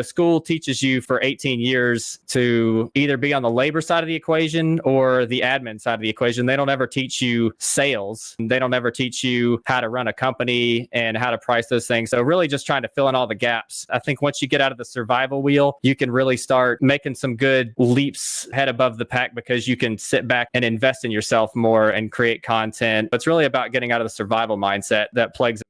The school teaches you for 18 years to either be on the labor side of the equation or the admin side of the equation. They don't ever teach you sales. They don't ever teach you how to run a company and how to price those things. So really just trying to fill in all the gaps. I think once you get out of the survival wheel, you can really start making some good leaps head above the pack because you can sit back and invest in yourself more and create content. It's really about getting out of the survival mindset that plagues.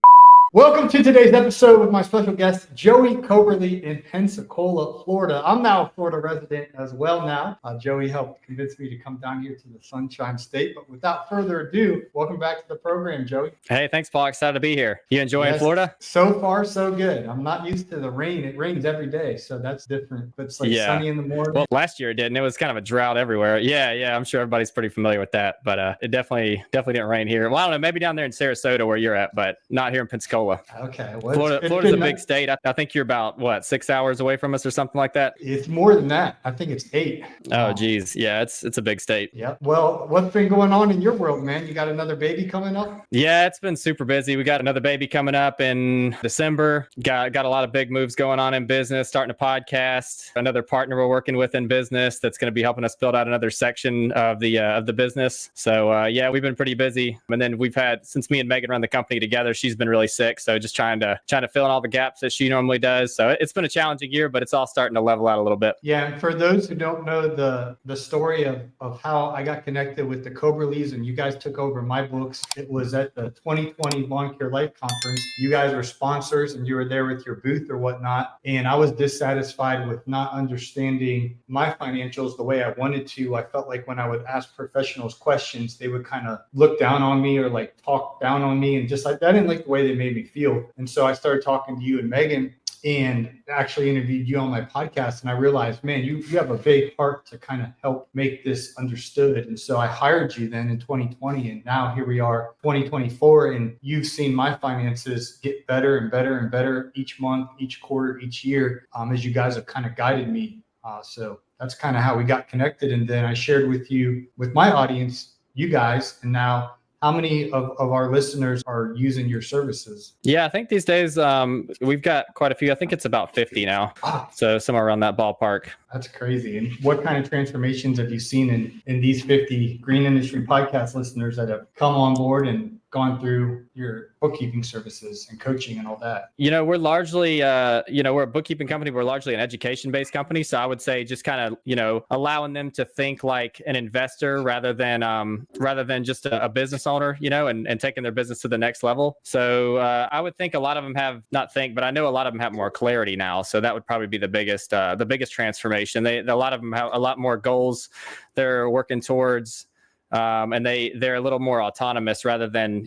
Welcome to today's episode with my special guest, Joey Coberly in Pensacola, Florida. I'm now a Florida resident as well now. Joey helped convince me to come down here to the Sunshine State. But without further ado, welcome back to the program, Joey. Hey, thanks, Paul. Excited to be here. You enjoying Florida? So far, so good. I'm not used to the rain. It rains every day, so that's different. But it's like sunny in the morning. Well, last year it didn't. It was kind of a drought everywhere. Yeah. I'm sure everybody's pretty familiar with that. But it definitely didn't rain here. Well, I don't know. Maybe down there in Sarasota where you're at, but not here in Pensacola. Okay. Well, Florida's a big state. I think you're about 6 hours away from us or something like that. It's more than that. I think it's 8. Oh, geez. Yeah, it's a big state. Yeah. Well, what's been going on in your world, man? You got another baby coming up? Yeah, it's been super busy. We got another baby coming up in December. Got a lot of big moves going on in business, starting a podcast, another partner we're working with in business that's going to be helping us build out another section of the business. So yeah, we've been pretty busy. And then we've had, since me and Megan run the company together, she's been really sick. So just trying to fill in all the gaps that she normally does. So it's been a challenging year, but it's all starting to level out a little bit. Yeah. And for those who don't know the story of how I got connected with the Cobra Leaves and you guys took over my books, it was at the 2020 Lawn Care Life Conference. You guys were sponsors and you were there with your booth or whatnot. And I was dissatisfied with not understanding my financials the way I wanted to. I felt like when I would ask professionals questions, they would kind of look down on me or like talk down on me. And just like, I didn't like the way they made me feel. And so I started talking to you and Megan and actually interviewed you on my podcast. And I realized, man, you have a big heart to kind of help make this understood. And so I hired you then in 2020. And now here we are, 2024. And you've seen my finances get better and better and better each month, each quarter, each year, as you guys have kind of guided me. So that's kind of how we got connected. And then I shared with my audience, you guys, and now how many of our listeners are using your services? Yeah, I think these days we've got quite a few. I think it's about 50 now. So somewhere around that ballpark. That's crazy. And what kind of transformations have you seen in these 50 green industry podcast listeners that have come on board and gone through your bookkeeping services and coaching and all that? We're largely, we're a bookkeeping company. We're largely an education-based company. So I would say just kind of, allowing them to think like an investor rather than just a business owner, and taking their business to the next level. So I would think a lot of them but I know a lot of them have more clarity now. So that would probably be the biggest transformation. A lot of them have a lot more goals they're working towards. And they're a little more autonomous rather than,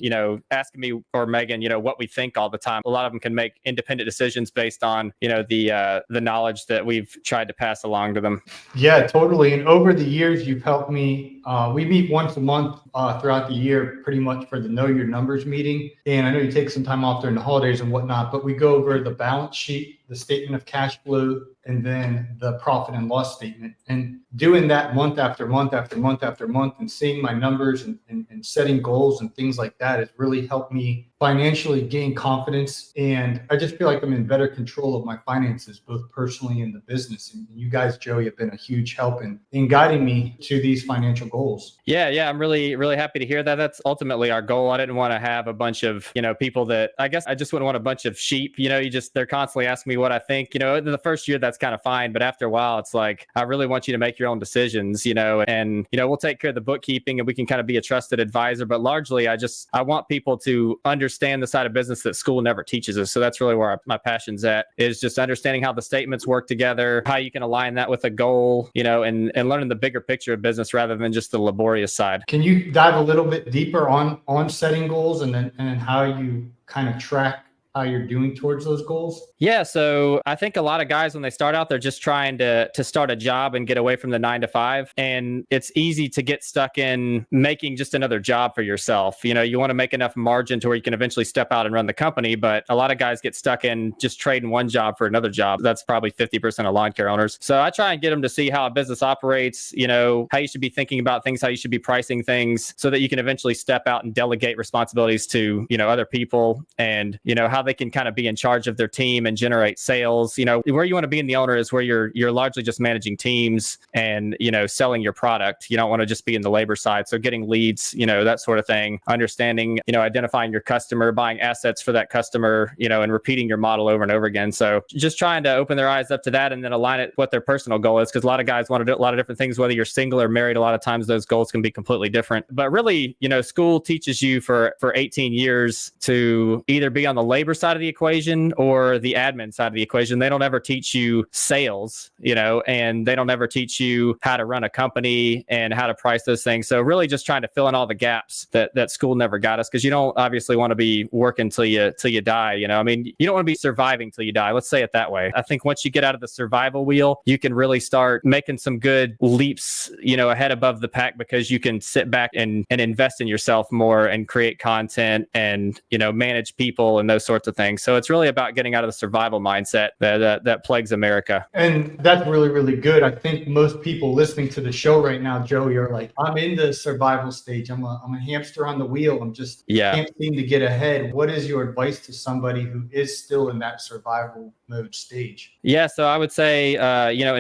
asking me or Megan, what we think all the time. A lot of them can make independent decisions based on, the knowledge that we've tried to pass along to them. Yeah, totally. And over the years, you've helped me. We meet once a month throughout the year, pretty much for the Know Your Numbers meeting. And I know you take some time off during the holidays and whatnot, but we go over the balance sheet, the statement of cash flow, and then the profit and loss statement. And doing that month after month after month after month and seeing my numbers and setting goals and things like that has really helped me financially gain confidence. And I just feel like I'm in better control of my finances, both personally and the business. And you guys, Joey, have been a huge help in guiding me to these financial goals. Yeah. I'm really, really happy to hear that. That's ultimately our goal. I didn't want to have a bunch of, people that I guess I just wouldn't want a bunch of sheep, they're constantly asking me what I think, in the first year, that's kind of fine. But after a while, it's like, I really want you to make your own decisions, and, we'll take care of the bookkeeping and we can kind of be a trusted advisor. But largely, I want people to understand the side of business that school never teaches us. So that's really where my passion's at, is just understanding how the statements work together, how you can align that with a goal, and learning the bigger picture of business rather than just the laborious side. Can you dive a little bit deeper on setting goals and how you kind of track how you're doing towards those goals? Yeah. So I think a lot of guys, when they start out, they're just trying to start a job and get away from the 9 to 5. And it's easy to get stuck in making just another job for yourself. You want to make enough margin to where you can eventually step out and run the company. But a lot of guys get stuck in just trading one job for another job. That's probably 50% of lawn care owners. So I try and get them to see how a business operates, how you should be thinking about things, how you should be pricing things so that you can eventually step out and delegate responsibilities to, other people, and, how they can kind of be in charge of their team and generate sales. Where you want to be in the owner is where you're largely just managing teams and, selling your product. You don't want to just be in the labor side. So getting leads, that sort of thing, understanding, identifying your customer, buying assets for that customer, and repeating your model over and over again. So just trying to open their eyes up to that and then align it with what their personal goal is. Because a lot of guys want to do a lot of different things, whether you're single or married. A lot of times those goals can be completely different. But really, school teaches you for 18 years to either be on the labor side of the equation or the admin side of the equation. They don't ever teach you sales, and they don't ever teach you how to run a company and how to price those things. So really just trying to fill in all the gaps that school never got us, because you don't obviously want to be working till you die. You don't want to be surviving till you die. Let's say it that way. I think once you get out of the survival wheel, you can really start making some good leaps, ahead above the pack, because you can sit back and invest in yourself more and create content and, manage people and those sorts of things. So it's really about getting out of the survival mindset that plagues America. And that's really, really good. I think most people listening to the show right now, Joey, are like, I'm in the survival stage. I'm a hamster on the wheel. I'm just can't seem to get ahead. What is your advice to somebody who is still in that survival mode stage? Yeah. So I would say,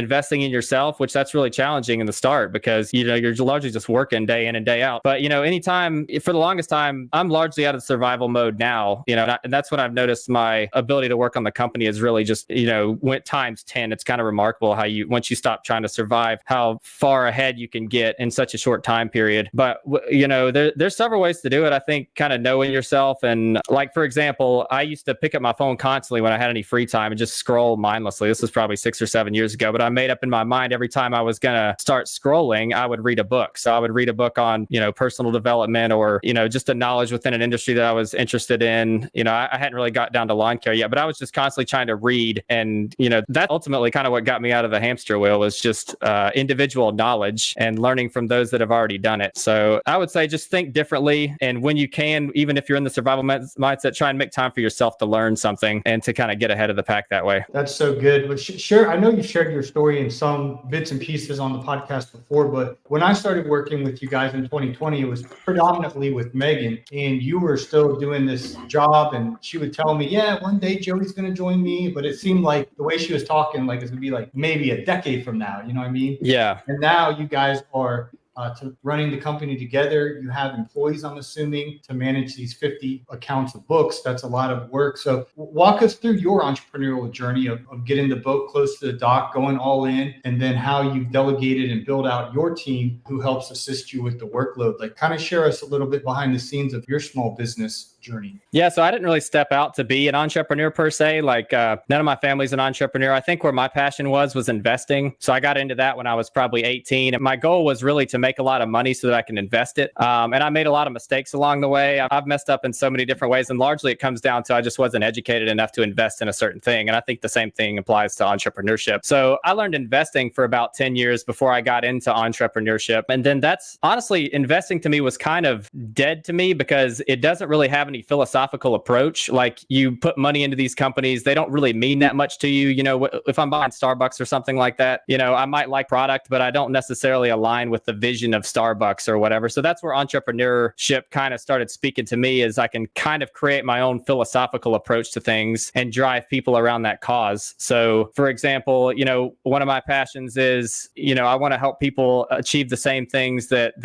investing in yourself, which that's really challenging in the start, because, you're largely just working day in and day out. But, anytime, for the longest time, I'm largely out of survival mode now, and that's when I've noticed my ability to work on the company is really just, went times 10. It's kind of remarkable how once you stop trying to survive, how far ahead you can get in such a short time period. But, there's several ways to do it. I think kind of knowing yourself. And like, for example, I used to pick up my phone constantly when I had any free time and just scroll mindlessly. This was probably 6 or 7 years ago, but I made up in my mind every time I was going to start scrolling, I would read a book. So I would read a book on, personal development or, just a knowledge within an industry that I was interested in. I hadn't really got down to lawn care yet, but I was just constantly trying to read. And, that's ultimately kind of what got me out of the hamster wheel, was just individual knowledge and learning from those that have already done it. So I would say just think differently. And when you can, even if you're in the survival mindset, try and make time for yourself to learn something and to kind of get ahead of the pack that way. That's so good. But sure, I know you shared your story in some bits and pieces on the podcast before, but when I started working with you guys in 2020, it was predominantly with Megan, and you were still doing this job, and she would tell me, yeah, one day Joey's going to join me. But it seemed like the way she was talking, like it's going to be like maybe a decade from now. You know what I mean? Yeah. And now you guys are to running the company together. You have employees, I'm assuming, to manage these 50 accounts of books. That's a lot of work. So walk us through your entrepreneurial journey of getting the boat close to the dock, going all in, and then how you've delegated and built out your team who helps assist you with the workload. Like, kind of share us a little bit behind the scenes of your small business journey. Yeah. So I didn't really step out to be an entrepreneur per se. Like none of my family's an entrepreneur. I think where my passion was investing. So I got into that when I was probably 18. And my goal was really to make a lot of money so that I can invest it. And I made a lot of mistakes along the way. I've messed up in so many different ways. And largely it comes down to I just wasn't educated enough to invest in a certain thing. And I think the same thing applies to entrepreneurship. So I learned investing for about 10 years before I got into entrepreneurship. And then that's honestly, investing to me was kind of dead to me because it doesn't really have any philosophical approach. Like you put money into these companies, they don't really mean that much to you. If I'm buying Starbucks or something like that, I might like product, but I don't necessarily align with the vision of Starbucks or whatever. So that's where entrepreneurship kind of started speaking to me, is I can kind of create my own philosophical approach to things and drive people around that cause. So for example, one of my passions is, I want to help people achieve the same things that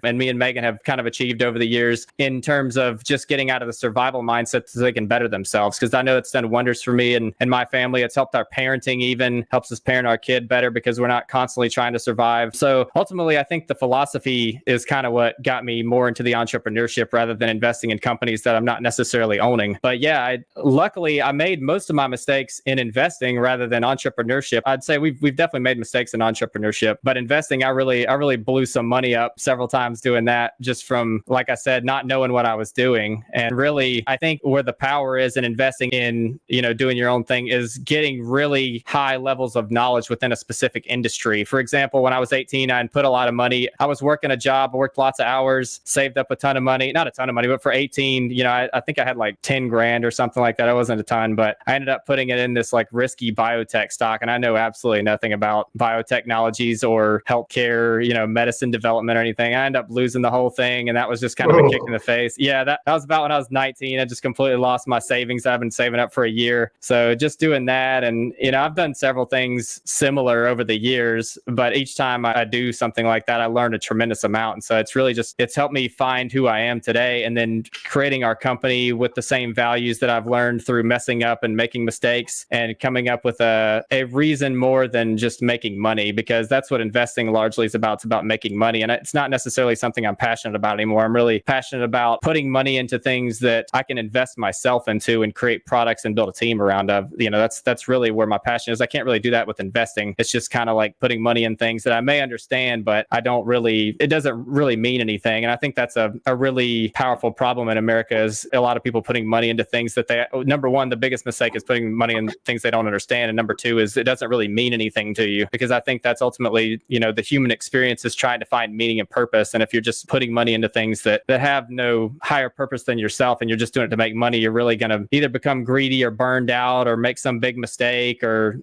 me and Megan have kind of achieved over the years in terms of just getting out of the survival mindset so they can better themselves. Because I know it's done wonders for me and my family. It's helped our parenting, even helps us parent our kid better because we're not constantly trying to survive. So ultimately, I think the philosophy is kind of what got me more into the entrepreneurship rather than investing in companies that I'm not necessarily owning. But yeah, luckily I made most of my mistakes in investing rather than entrepreneurship. I'd say we've definitely made mistakes in entrepreneurship, but investing, I really blew some money up several times doing that, just from, like I said, not knowing what I was doing. And really, I think where the power is in investing in, doing your own thing is getting really high levels of knowledge within a specific industry. For example, when I was 18, I put a lot of money. I was working a job, I worked lots of hours, saved up a ton of money, not a ton of money, but for 18, I think I had like 10 grand or something like that. It wasn't a ton, but I ended up putting it in this like risky biotech stock. And I know absolutely nothing about biotechnologies or healthcare, medicine development or anything. I ended up losing the whole thing. And that was just kind of a kick in the face. Yeah, that was about when when I was 19, I just completely lost my savings. I've been saving up for a year. So just doing that. And, I've done several things similar over the years, but each time I do something like that, I learned a tremendous amount. And so it's really it's helped me find who I am today, and then creating our company with the same values that I've learned through messing up and making mistakes, and coming up with a reason more than just making money, because that's what investing largely is about. It's about making money. And it's not necessarily something I'm passionate about anymore. I'm really passionate about putting money into things that I can invest myself into and create products and build a team around. That's really where my passion is. I can't really do that with investing. It's just kind of like putting money in things that I may understand, but it doesn't really mean anything. And I think that's a really powerful problem in America, is a lot of people putting money into things that number one, the biggest mistake is putting money in things they don't understand. And number two is it doesn't really mean anything to you, because I think that's ultimately, the human experience is trying to find meaning and purpose. And if you're just putting money into things that have no higher purpose than yourself, and you're just doing it to make money, you're really going to either become greedy or burned out or make some big mistake, or,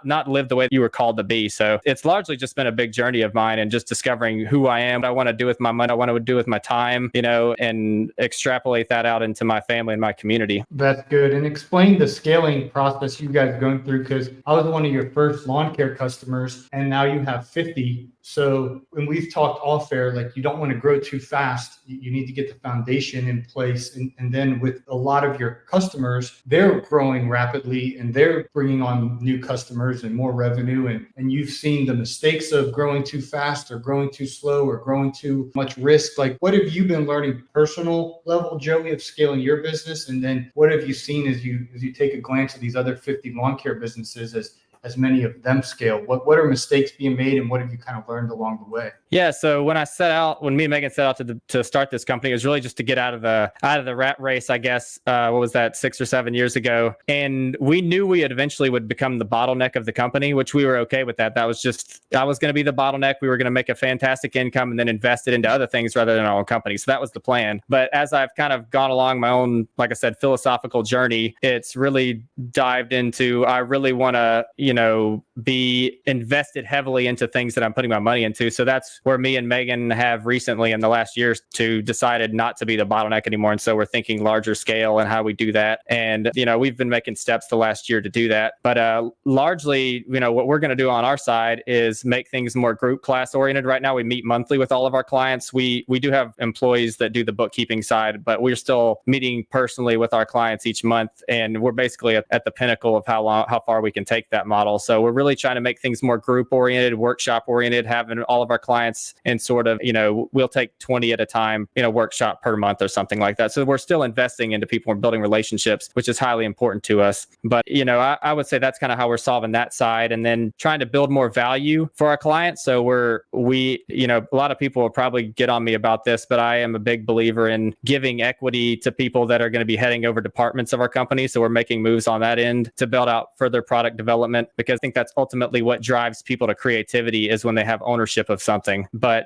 not live the way you were called to be. So it's largely just been a big journey of mine, and just discovering who I am, what I want to do with my money, what I want to do with my time, and extrapolate that out into my family and my community. That's good. And explain the scaling process you guys are going through, because I was one of your first lawn care customers, and now you have 50. So when we've talked off air, like, you don't want to grow too fast. You need to get the foundation in place. And then with a lot of your customers, they're growing rapidly and they're bringing on new customers and more revenue. And you've seen the mistakes of growing too fast or growing too slow or growing too much risk. Like, what have you been learning personal level, Joey, of scaling your business? And then what have you seen as you take a glance at these other 50 lawn care businesses, as many of them scale? What are mistakes being made, and what have you kind of learned along the way? Yeah. So when me and Megan set out to start this company, it was really just to get out of the rat race, I guess. What was that, 6 or 7 years ago? And we knew we eventually would become the bottleneck of the company, which we were okay with that. That was I was going to be the bottleneck. We were going to make a fantastic income and then invest it into other things rather than our own company. So that was the plan. But as I've kind of gone along my own, like I said, philosophical journey, it's really dived into, I really want to, be invested heavily into things that I'm putting my money into. So that's where me and Megan have recently in the last year or two decided not to be the bottleneck anymore. And so we're thinking larger scale and how we do that. And, we've been making steps the last year to do that. But largely, what we're going to do on our side is make things more group class oriented. Right now, we meet monthly with all of our clients. We do have employees that do the bookkeeping side, but we're still meeting personally with our clients each month. And we're basically at the pinnacle of how far we can take that model. So we're really trying to make things more group oriented, workshop oriented, having all of our clients in sort of, we'll take 20 at a time, workshop per month or something like that. So we're still investing into people and building relationships, which is highly important to us. But, I would say that's kind of how we're solving that side, and then trying to build more value for our clients. So a lot of people will probably get on me about this, but I am a big believer in giving equity to people that are going to be heading over departments of our company. So we're making moves on that end to build out further product development, because I think that's ultimately what drives people to creativity, is when they have ownership of something. But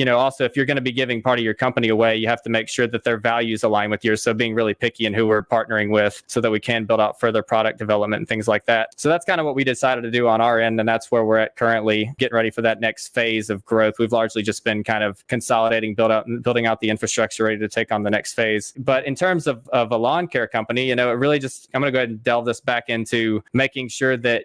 also, if you're going to be giving part of your company away, you have to make sure that their values align with yours. So being really picky in who we're partnering with, so that we can build out further product development and things like that. So that's kind of what we decided to do on our end. And that's where we're at currently, getting ready for that next phase of growth. We've largely just been kind of consolidating, building out the infrastructure ready to take on the next phase. But in terms of a lawn care company, it really just, I'm going to go ahead and delve this back into making sure that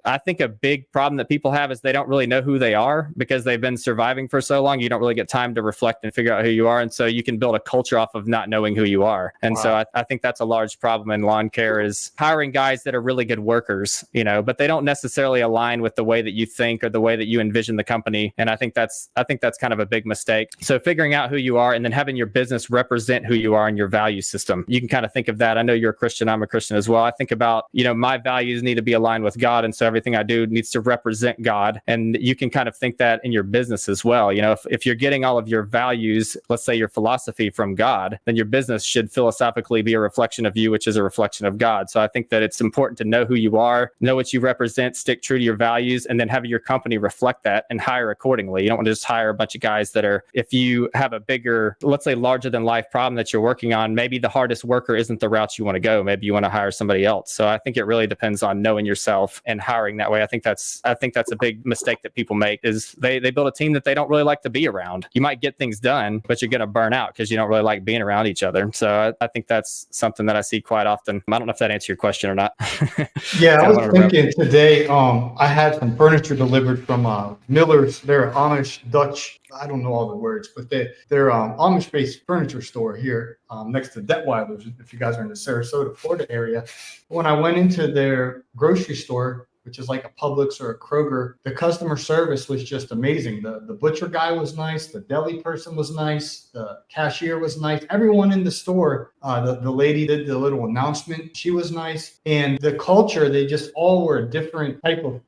I think a big problem that people have is they don't really know who they are, because they've been surviving for so long. You don't really get time to reflect and figure out who you are. And so you can build a culture off of not knowing who you are. And wow. So I think that's a large problem in lawn care, is hiring guys that are really good workers, but they don't necessarily align with the way that you think or the way that you envision the company. And I think that's kind of a big mistake. So figuring out who you are, and then having your business represent who you are and your value system. You can kind of think of that. I know you're a Christian. I'm a Christian as well. I think about, my values need to be aligned with God. And so everything I do needs to represent God. And you can kind of think that in your business as well. If you're getting all of your values, let's say your philosophy, from God, then your business should philosophically be a reflection of you, which is a reflection of God. So I think that it's important to know who you are, know what you represent, stick true to your values, and then have your company reflect that and hire accordingly. You don't want to just hire a bunch of guys that are, if you have a bigger, let's say larger than life problem that you're working on, maybe the hardest worker isn't the route you want to go. Maybe you want to hire somebody else. So I think it really depends on knowing yourself yourself and hiring that way. I think that's a big mistake that people make is they build a team that they don't really like to be around. You might get things done, but you're going to burn out because you don't really like being around each other. So I think that's something that I see quite often. I don't know if that answers your question or not. Yeah, I was thinking today, I had some furniture delivered from Miller's. They're Amish Dutch. I don't know all the words, but they're Amish-based furniture store here next to Detweiler's, if you guys are in the Sarasota, Florida area. When I went into their grocery store, which is like a Publix or a Kroger, the customer service was just amazing. The butcher guy was nice. The deli person was nice. The cashier was nice. Everyone in the store, the lady did the little announcement. She was nice. And the culture, they just all were a different type of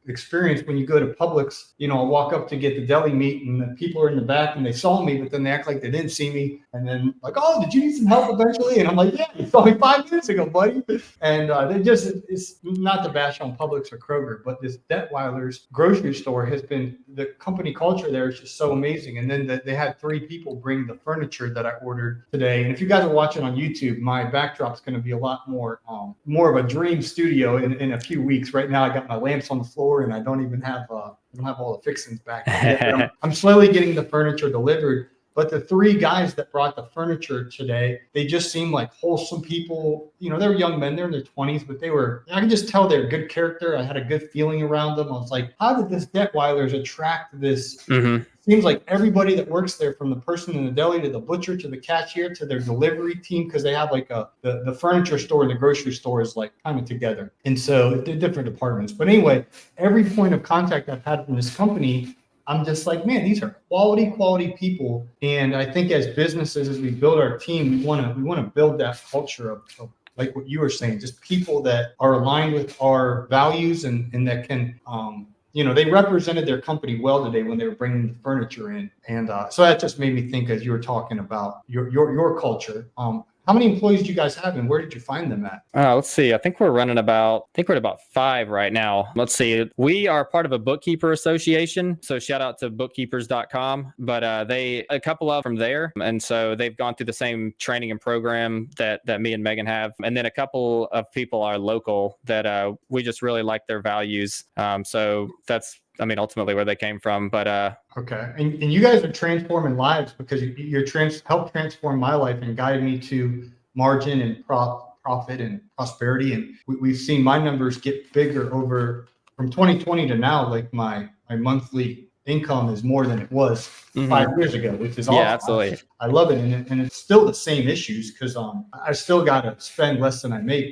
experience. When you go to Publix, I walk up to get the deli meat and the people are in the back and they saw me, but then they act like they didn't see me. And then like, oh, did you need some help eventually? And I'm like, yeah, you saw me 5 minutes ago, buddy. And it's not to bash on Publix or Kroger, but this Detweiler's grocery store has been, the company culture there is just so amazing. And then they had 3 people bring the furniture that I ordered today. And if you guys are watching on YouTube, my backdrop's going to be a lot more of a dream studio in a few weeks. Right now, I got my lamps on the floor and I don't even have all the fixings back there. I'm slowly getting the furniture delivered. But the 3 guys that brought the furniture today, they just seemed like wholesome people. They were young men, they're in their 20s, but I could just tell they're good character. I had a good feeling around them. I was like, how did this Detweiler's attract this? Mm-hmm. Seems like everybody that works there, from the person in the deli to the butcher to the cashier to their delivery team, because they have like the furniture store and the grocery store is like kind of together. And so they're different departments. But anyway, every point of contact I've had from this company, I'm just like, man, these are quality people. And I think as businesses, as we build our team, we want to build that culture of like what you were saying, just people that are aligned with our values and that can, they represented their company well today when they were bringing the furniture in. And so that just made me think as you were talking about your culture. How many employees do you guys have and where did you find them at? Let's see. I think we're at about 5 right now. Let's see. We are part of a bookkeeper association. So shout out to bookkeepers.com, but a couple of from there. And so they've gone through the same training and program that me and Megan have. And then a couple of people are local that we just really like their values. So that's, ultimately where they came from, but okay. And you guys are transforming lives because you're helped transform my life and guide me to margin and profit and prosperity. And we've seen my numbers get bigger from 2020 to now. Like my monthly income is more than it was 5 years ago, which is awesome. Yeah, absolutely. I love it. And it's still the same issues because I still got to spend less than I make.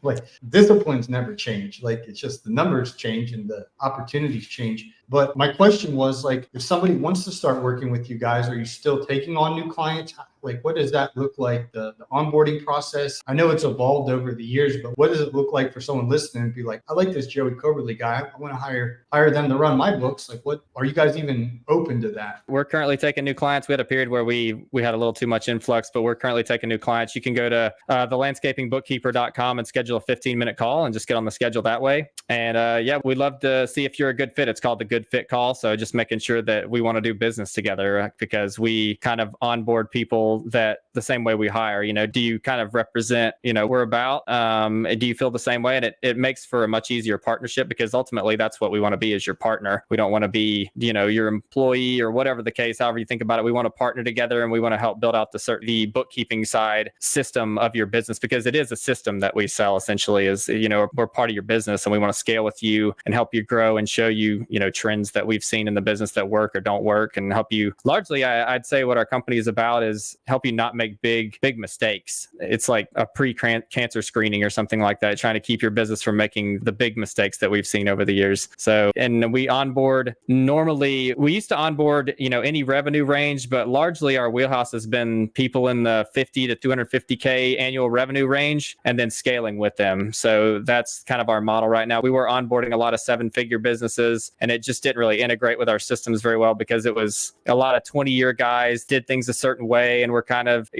Like disciplines never change. Like it's just the numbers change and the opportunities change. But my question was like, if somebody wants to start working with you guys, are you still taking on new clients? Like, what does that look like? The onboarding process? I know it's evolved over the years, but what does it look like for someone listening and be like, I like this Joey Coberly guy. I want to hire them to run my books. Like, what are you guys even open to that? We're currently taking new clients. We had a period where we had a little too much influx, but we're currently taking new clients. You can go to the landscapingbookkeeper.com and schedule a 15-minute call and just get on the schedule that way. And we'd love to see if you're a good fit. It's called the Good Fit Call. So just making sure that we want to do business together because we kind of onboard people that the same way we hire. Do you kind of represent, we're about, do you feel the same way? And it makes for a much easier partnership because ultimately that's what we want to be as your partner. We don't want to be, your employee or whatever the case, however you think about it. We want to partner together and we want to help build out the bookkeeping side system of your business because it is a system that we sell essentially is, we're part of your business and we want to scale with you and help you grow and show you, trends that we've seen in the business that work or don't work and help you. Largely, I'd say what our company is about is help you not make big mistakes. It's like a pre-cancer screening or something like that, trying to keep your business from making the big mistakes that we've seen over the years. So, and we onboard normally, we used to onboard, any revenue range, but largely our wheelhouse has been people in the 50 to 250K annual revenue range and then scaling with them. So that's kind of our model right now. We were onboarding a lot of 7-figure businesses and it just didn't really integrate with our systems very well because it was a lot of 20-year guys did things a certain way and were kind of,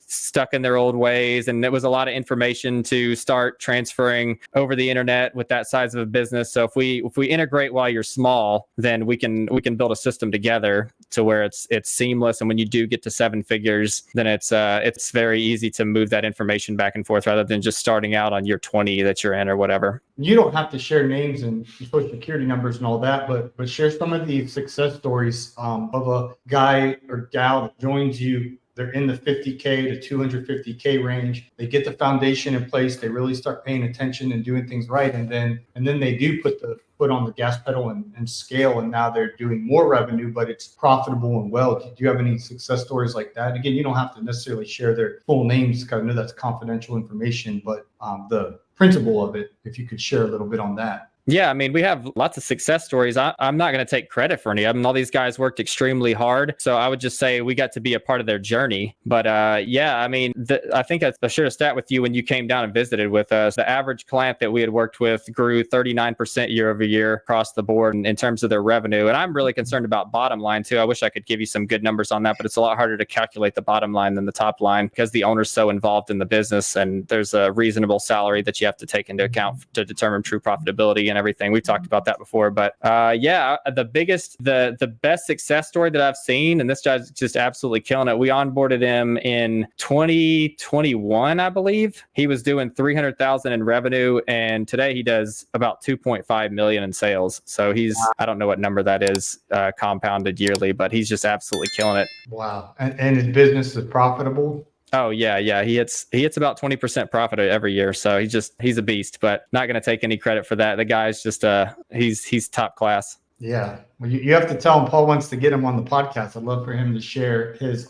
stuck in their old ways. And it was a lot of information to start transferring over the internet with that size of a business. So if we integrate while you're small, then we can build a system together to where it's seamless. And when you do get to 7 figures, then it's very easy to move that information back and forth rather than just starting out on year 20 that you're in or whatever. you don't have to share names and social security numbers and all that, but share some of the success stories of a guy or gal that joins you. They're in the 50K to 250K range. They get the foundation in place. They really start paying attention and doing things right. And then they do put the foot on the gas pedal and scale. And now they're doing more revenue, but it's profitable and well. Do you have any success stories like that? Again, you don't have to necessarily share their full names because I know that's confidential information, but the principle of it, if you could share a little bit on that. Yeah, I mean, we have lots of success stories. I'm not going to take credit for any of them. All these guys worked extremely hard. So I would just say we got to be a part of their journey. But yeah, I mean, I think I shared a stat with you when you came down and visited with us. The average client that we had worked with grew 39% year over year across the board in terms of their revenue. And I'm really concerned about bottom line too. I wish I could give you some good numbers on that, but it's a lot harder to calculate the bottom line than the top line because the owner's so involved in the business and there's a reasonable salary that you have to take into account to determine true profitability and everything. We've talked about that before, but yeah, the best success story that I've seen, and this guy's just absolutely killing it. We onboarded him in 2021, I believe. He was doing 300,000 in revenue, and today he does about 2.5 million in sales. So I don't know what number that is compounded yearly, but he's just absolutely killing it. Wow. And his business is profitable? Oh yeah. He hits about 20% profit every year. So he's a beast, but not going to take any credit for that. The guy's just he's top class. Yeah. Well, you have to tell him Paul wants to get him on the podcast. I'd love for him to share his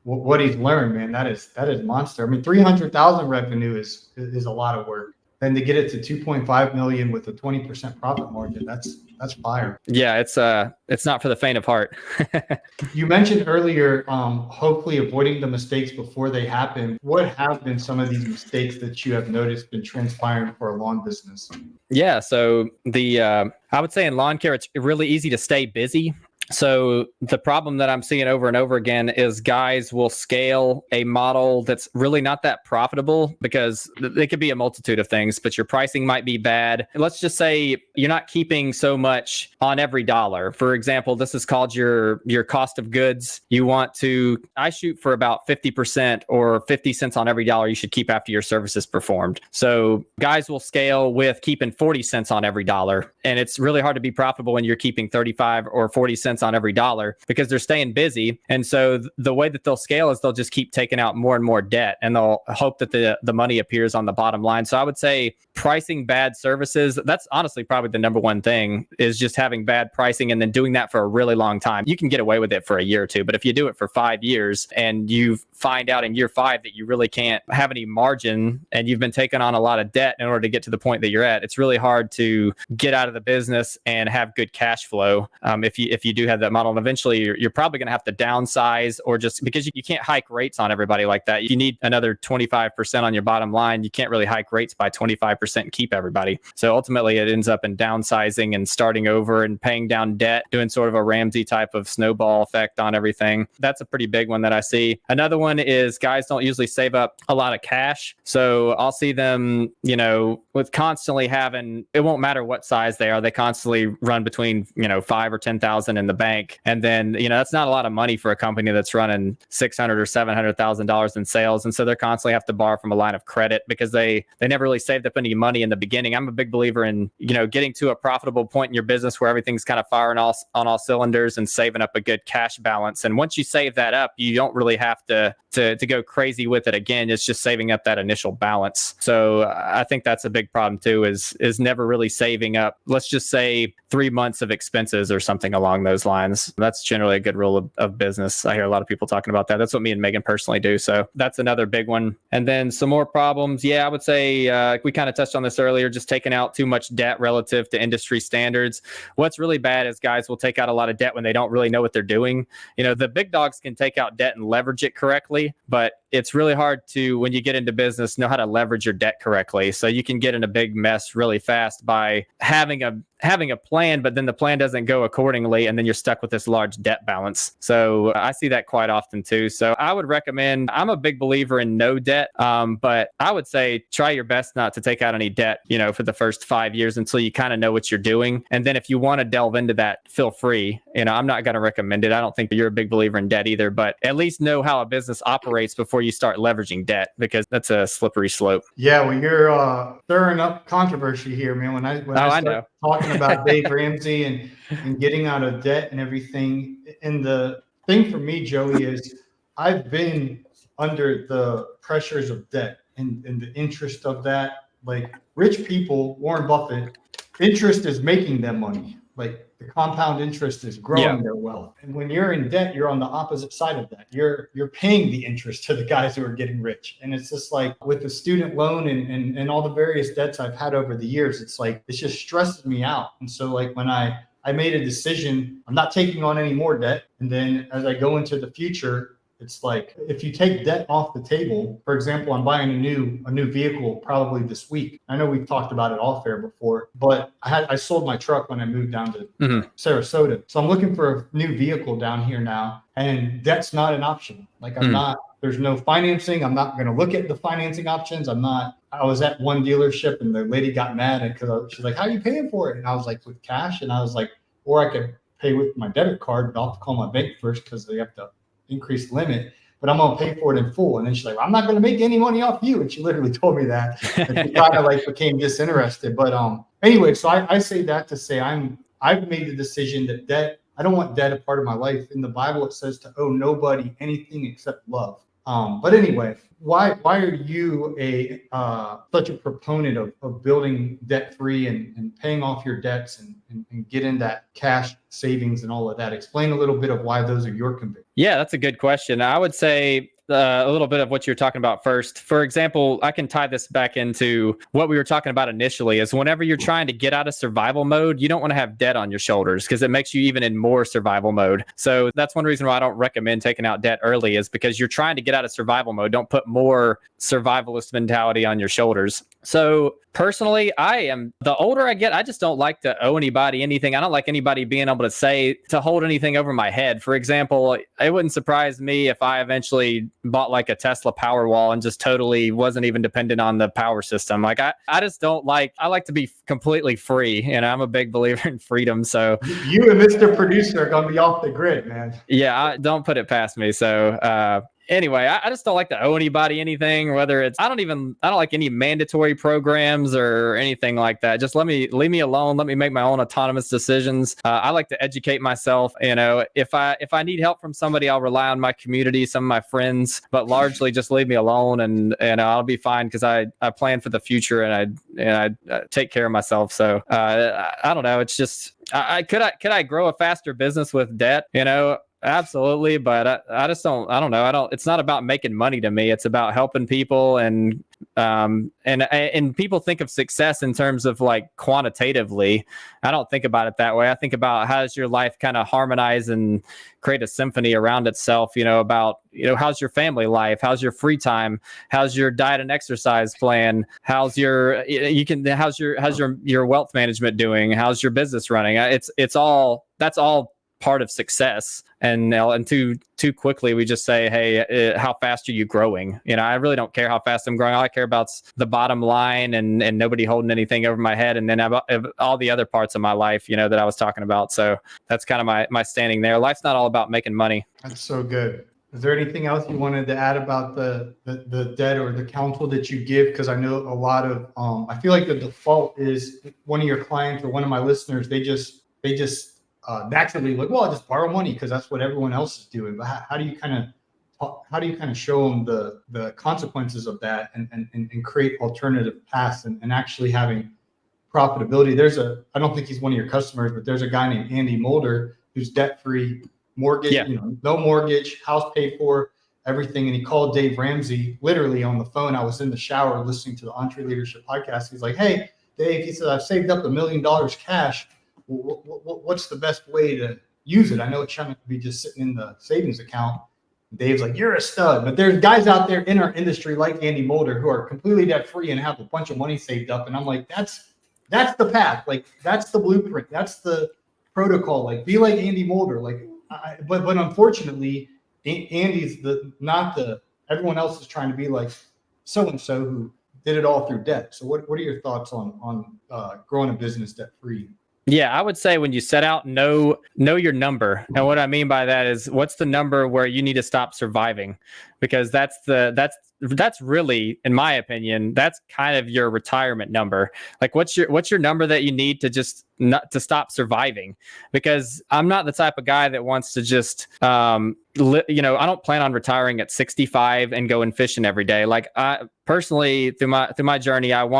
what he's learned, man. That is monster. I mean, 300,000 revenue is a lot of work. Then to get it to 2.5 million with a 20% profit margin, that's fire. Yeah, it's not for the faint of heart. You mentioned earlier, hopefully avoiding the mistakes before they happen. What have been some of these mistakes that you have noticed been transpiring for a lawn business? Yeah, so I would say in lawn care, it's really easy to stay busy. So the problem that I'm seeing over and over again is guys will scale a model that's really not that profitable because it could be a multitude of things, but your pricing might be bad. Let's just say you're not keeping so much on every dollar. For example, this is called your cost of goods. I shoot for about 50% or 50 cents on every dollar you should keep after your service is performed. So guys will scale with keeping 40 cents on every dollar. And it's really hard to be profitable when you're keeping 35 or 40 cents on every dollar because they're staying busy. And so the way that they'll scale is they'll just keep taking out more and more debt and they'll hope that the money appears on the bottom line. So I would say pricing bad services, that's honestly probably the number one thing is just having bad pricing and then doing that for a really long time. You can get away with it for a year or two, but if you do it for 5 years and you find out in year 5 that you really can't have any margin and you've been taking on a lot of debt in order to get to the point that you're at, it's really hard to get out of the business and have good cash flow if you do have that model. And eventually you're probably going to have to downsize or just because you can't hike rates on everybody like that. You need another 25% on your bottom line. You can't really hike rates by 25% and keep everybody. So ultimately it ends up in downsizing and starting over and paying down debt, doing sort of a Ramsey type of snowball effect on everything. That's a pretty big one that I see. Another one is guys don't usually save up a lot of cash. So I'll see them, with constantly having, it won't matter what size they are. They constantly run between, 5 or 10,000 in the bank. And then, that's not a lot of money for a company that's running $600,000 or $700,000 in sales. And so they're constantly have to borrow from a line of credit because they never really saved up any money in the beginning. I'm a big believer in, getting to a profitable point in your business where everything's kind of firing on all cylinders and saving up a good cash balance. And once you save that up, you don't really have to go crazy with it again. It's just saving up that initial balance. So I think that's a big problem too, is never really saving up, let's just say 3 months of expenses or something along those lines. That's generally a good rule of business. I hear a lot of people talking about that. That's what me and Megan personally do. So that's another big one. And then some more problems. Yeah, I would say we kind of touched on this earlier, just taking out too much debt relative to industry standards. What's really bad is guys will take out a lot of debt when they don't really know what they're doing. The big dogs can take out debt and leverage it correctly, but it's really hard to, when you get into business, know how to leverage your debt correctly. So you can get in a big mess really fast by having a plan, but then the plan doesn't go accordingly, and then you're stuck with this large debt balance. So I see that quite often too. So I would recommend, I'm a big believer in no debt, but I would say try your best not to take out any debt, for the first 5 years until you kind of know what you're doing. And then if you want to delve into that, feel free. I'm not going to recommend it. I don't think that you're a big believer in debt either, but at least know how a business operates before before you start leveraging debt, because that's a slippery slope. Yeah, well, you're stirring up controversy here, man. When I I start know. talking about Dave Ramsey and getting out of debt and everything, and the thing for me, Joey, is I've been under the pressures of debt and the interest of that. Like rich people, Warren Buffett, interest is making them money. Like the compound interest is growing their wealth. And when you're in debt, you're on the opposite side of that. You're paying the interest to the guys who are getting rich. And it's just like with the student loan and all the various debts I've had over the years, it's like, it just stresses me out. And so like when I made a decision, I'm not taking on any more debt. And then as I go into the future, it's like if you take debt off the table, for example, I'm buying a new vehicle probably this week. I know we've talked about it off air before, but I sold my truck when I moved down to Sarasota. So I'm looking for a new vehicle down here now, and debt's not an option. Like there's no financing. I'm not going to look at the financing options. I was at one dealership and the lady got mad because she's like, "How are you paying for it?" And I was like, "With cash." And I was like, "Or I could pay with my debit card, but I'll have to call my bank first because they have to increase limit, but I'm going to pay for it in full." And then she's like, "I'm not going to make any money off you." And she literally told me that. And she kind of like became disinterested. But anyway, so I say that to say I've made the decision that debt, I don't want debt a part of my life. In the Bible, it says to owe nobody anything except love. But anyway, why are you such a proponent of building debt free and paying off your debts and getting that cash savings and all of that? Explain a little bit of why those are your convictions. Yeah, that's a good question. I would say a little bit of what you're talking about first. For example, I can tie this back into what we were talking about initially, is whenever you're trying to get out of survival mode, you don't want to have debt on your shoulders because it makes you even in more survival mode. So that's one reason why I don't recommend taking out debt early, is because you're trying to get out of survival mode. Don't put more survivalist mentality on your shoulders. So personally, the older I get, I just don't like to owe anybody anything. I don't like anybody being able to hold anything over my head. For example, it wouldn't surprise me if I eventually bought like a Tesla Powerwall and just totally wasn't even dependent on the power system. Like I just don't like, I like to be completely free. You know, I'm a big believer in freedom. So you and Mr. Producer are going to be off the grid, man. Yeah, don't put it past me. So, anyway, I just don't like to owe anybody anything, whether it's, I don't like any mandatory programs or anything like that. Just leave me alone. Let me make my own autonomous decisions. I like to educate myself. You know, if I need help from somebody, I'll rely on my community, some of my friends, but largely just leave me alone and I'll be fine because I plan for the future and I take care of myself. So, I don't know. It's just, could I grow a faster business with debt? You know, absolutely. But I just don't know. It's not about making money to me. It's about helping people and people think of success in terms of like quantitatively. I don't think about it that way. I think about how does your life kind of harmonize and create a symphony around itself, you know, about, you know, how's your family life? How's your free time? How's your diet and exercise plan? How's your wealth management doing? How's your business running? That's all part of success. And too quickly we just say, hey, how fast are you growing? You know, I really don't care how fast I'm growing. All I care about's the bottom line and nobody holding anything over my head. And then all the other parts of my life, you know, that I was talking about. So that's kind of my standing there. Life's not all about making money. That's so good. Is there anything else you wanted to add about the debt or the counsel that you give? Because I know a lot of, I feel like the default is one of your clients or one of my listeners, they just naturally like, well, I'll just borrow money because that's what everyone else is doing. But how do you kind of show them the consequences of that and create alternative paths and actually having profitability? I don't think he's one of your customers, but there's a guy named Andy Mulder who's debt-free, mortgage, you know, no mortgage, house paid for, everything. And he called Dave Ramsey literally on the phone. I was in the shower listening to the Entre Leadership podcast. He's like, "Hey, Dave," he said, "I've saved up $1 million cash. What's the best way to use it? I know it shouldn't be just sitting in the savings account." Dave's like, "You're a stud." But there's guys out there in our industry like Andy Mulder who are completely debt free and have a bunch of money saved up. And I'm like, that's the path. Like, that's the blueprint. That's the protocol. Like, be like Andy Mulder. Like, but unfortunately, Andy's everyone else is trying to be like so-and-so who did it all through debt. So what are your thoughts on growing a business debt free? Yeah, I would say when you set out, know your number. And what I mean by that is, what's the number where you need to stop surviving? because that's really, in my opinion, that's kind of your retirement number. Like what's your number that you need to just not to stop surviving? Because I'm not the type of guy that wants to just I don't plan on retiring at 65 and going fishing every day. Like I personally, through my journey, I'm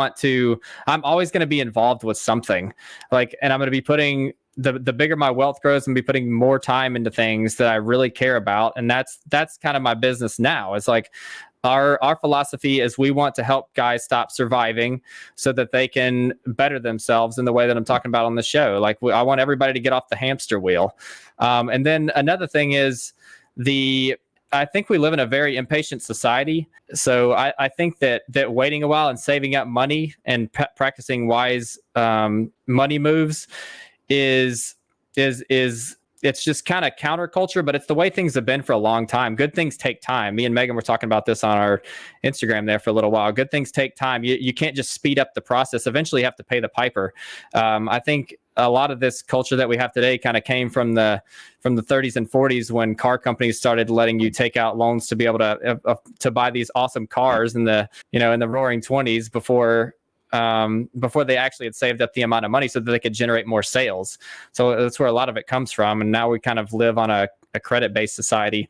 always going to be involved with something, like, and I'm going to be putting the bigger my wealth grows and be putting more time into things that I really care about. And that's kind of my business now. It's like our philosophy is we want to help guys stop surviving so that they can better themselves in the way that I'm talking about on the show. Like I want everybody to get off the hamster wheel. And then another thing is I think we live in a very impatient society. So I think that waiting a while and saving up money and practicing wise money moves is it's just kind of counterculture, but it's the way things have been for a long time. Good things take time. Me and Megan were talking about this on our Instagram there for a little while. Good things take time. You can't just speed up the process. Eventually you have to pay the piper. I think a lot of this culture that we have today kind of came from the 30s and 40s when car companies started letting you take out loans to be able to buy these awesome cars in the roaring 20s before they actually had saved up the amount of money so that they could generate more sales. So that's where a lot of it comes from. And now we kind of live on a credit-based society.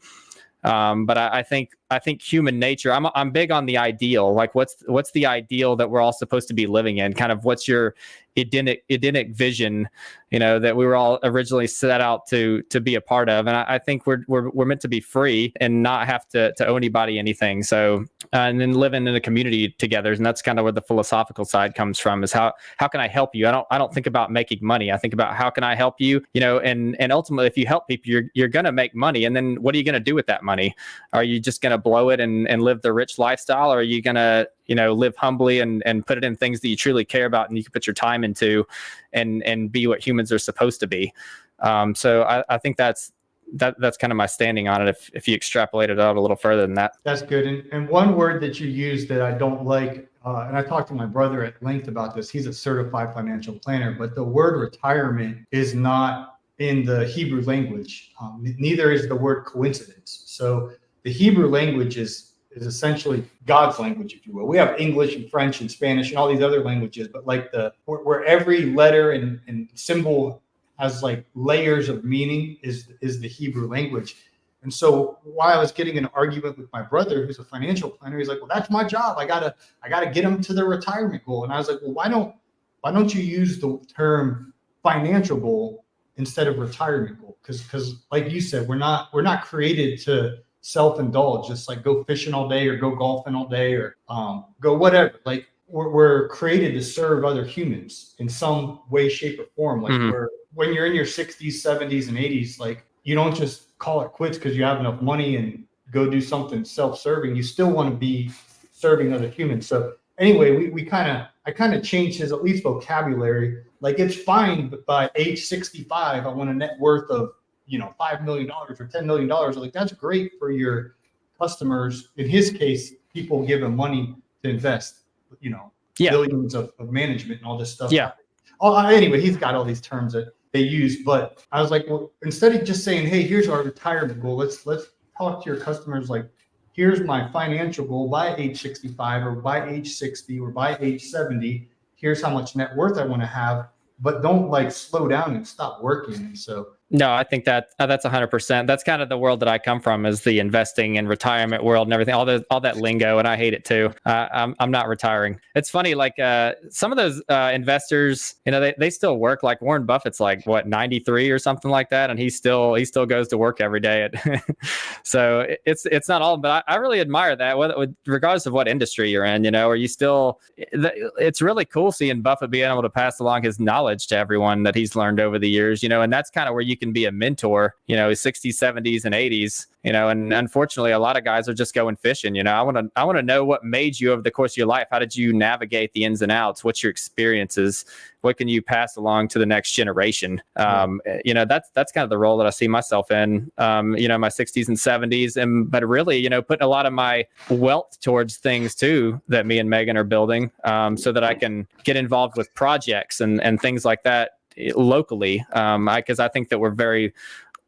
But I think human nature, I'm big on the ideal. Like what's the ideal that we're all supposed to be living in? Kind of what's your Edenic vision, that we were all originally set out to be a part of. And I think we're meant to be free and not have to owe anybody anything. So, and then living in a community together. And that's kind of where the philosophical side comes from, is how can I help you? I don't think about making money. I think about how can I help you, and ultimately if you help people, you're going to make money. And then what are you going to do with that money? Are you just going to blow it and live the rich lifestyle? Or are you going to, live humbly and put it in things that you truly care about and you can put your time into and be what humans are supposed to be? So I think that's kind of my standing on it. If you extrapolate it out a little further than that. That's good. And one word that you use that I don't like, and I talked to my brother at length about this. He's a certified financial planner, but the word retirement is not in the Hebrew language. Neither is the word coincidence. So the Hebrew language is essentially God's language, if you will. We have English and French and Spanish and all these other languages, but like where every letter and symbol has like layers of meaning is the Hebrew language. And so while I was getting in an argument with my brother, who's a financial planner, he's like, well, that's my job. I gotta get him to their retirement goal. And I was like, well, why don't you use the term financial goal instead of retirement goal? Because like you said, we're not created to self-indulge, just like go fishing all day or go golfing all day or go whatever. Like we're created to serve other humans in some way, shape, or form. Like when you're in your 60s, 70s, and 80s, like you don't just call it quits because you have enough money and go do something self-serving. You still want to be serving other humans. So anyway, I kind of changed his at least vocabulary. Like it's fine, but by age 65, I want a net worth of $5 million or $10 million. Like that's great for your customers. In his case, people give him money to invest, billions of management and all this stuff. Yeah. Anyway, he's got all these terms that they use, but I was like, well, instead of just saying, hey, here's our retirement goal, let's talk to your customers like, here's my financial goal by age 65 or by age 60 or by age 70. Here's how much net worth I want to have, but don't like slow down and stop working. And so no, I think that's 100%. That's kind of the world that I come from, is the investing and retirement world and everything, all that lingo, and I hate it too. I'm not retiring. It's funny, like some of those investors, they still work. Like Warren Buffett's like 93 or something like that, and he still goes to work every day. So it's not all, but I really admire that, regardless of what industry you're in. Are you still? It's really cool seeing Buffett being able to pass along his knowledge to everyone that he's learned over the years. And that's kind of where you can be a mentor, 60s, 70s, and 80s, and unfortunately a lot of guys are just going fishing. I want to know what made you over the course of your life. How did you navigate the ins and outs? What's your experiences? What can you pass along to the next generation? That's kind of the role that I see myself in, my 60s and 70s, but really, putting a lot of my wealth towards things too that me and Megan are building, so that I can get involved with projects and things like that locally, because I think that we're very